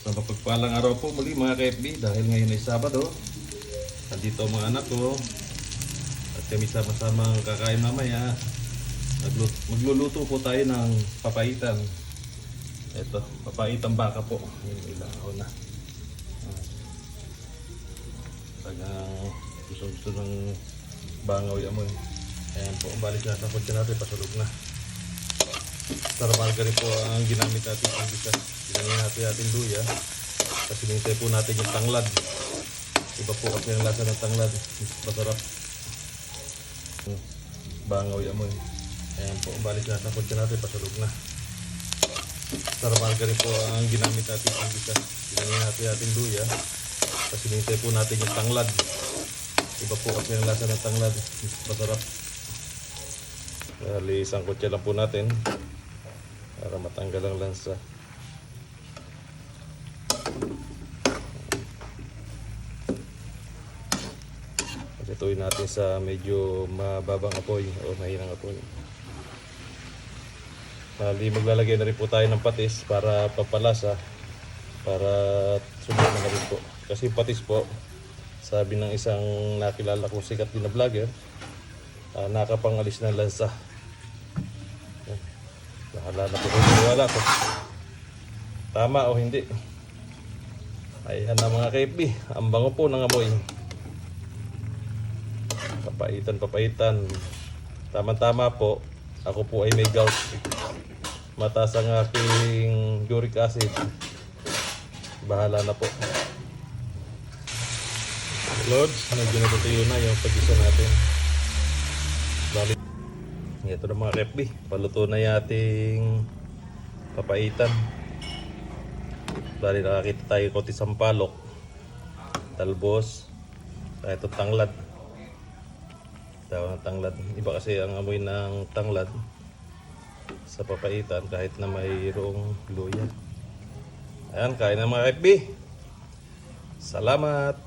So mapagpalang araw po muli mga ka-FB dahil ngayon ay Sabado. Nandito ang mga anak ko at kami sama-samang kakain mamaya. Magluluto po tayo ng papaitan. Ito, papaitang baka po. Yung ilang ako na. Tagang gusto ng bangaw yung amoy. Ayan po, balik na sa kotse natin, pasulog na. Taramalga rin po ang ginamit natin pang bigas. Ginamit natin ating luya. Kasi nintay po natin yung tanglad. Iba po kasi ang lasa ng tanglad. Masarap. Bangaw yung amoy. Ayan po, balik na sa kotse natin, pasulog na. Taramalga rin po ang ginamit natin pang bigas. Ginamit natin ating luya. Kasi nintay po natin yung tanglad. Iba po kasi ang lasa ng tanglad. Masarap. Dahil isang kotse lang po natin para matanggal ang lansa. Ituin natin sa medyo mababang apoy o mahinang apoy. Dahil maglalagay na rin po tayo ng patis para papalasa, para sumunod na rin po. Kasi patis po, sabi ng isang nakilala kong sikat din na vlogger, nakapangalis ng lansa. Bahala na po kung wala ko. Tama o hindi. Ayan na mga ka-FB. Ang bango po ng amoy. Papaitan. Tama-tama po. Ako po ay may gout. Mataas ang aking uric acid. Bahala na po. Lords, medyo natutuyo na yung pag-isa natin. Balik. Ito na mga ka-FB. Paluto na yung ating papaitan. Bali nakakita tayo konti sampalok, talbos, ito tanglad. Tawag ng tanglad. Iba kasi ang amoy ng tanglad sa papaitan kahit na mayroong luya. Ayan, kain na mga ka-FB. Salamat!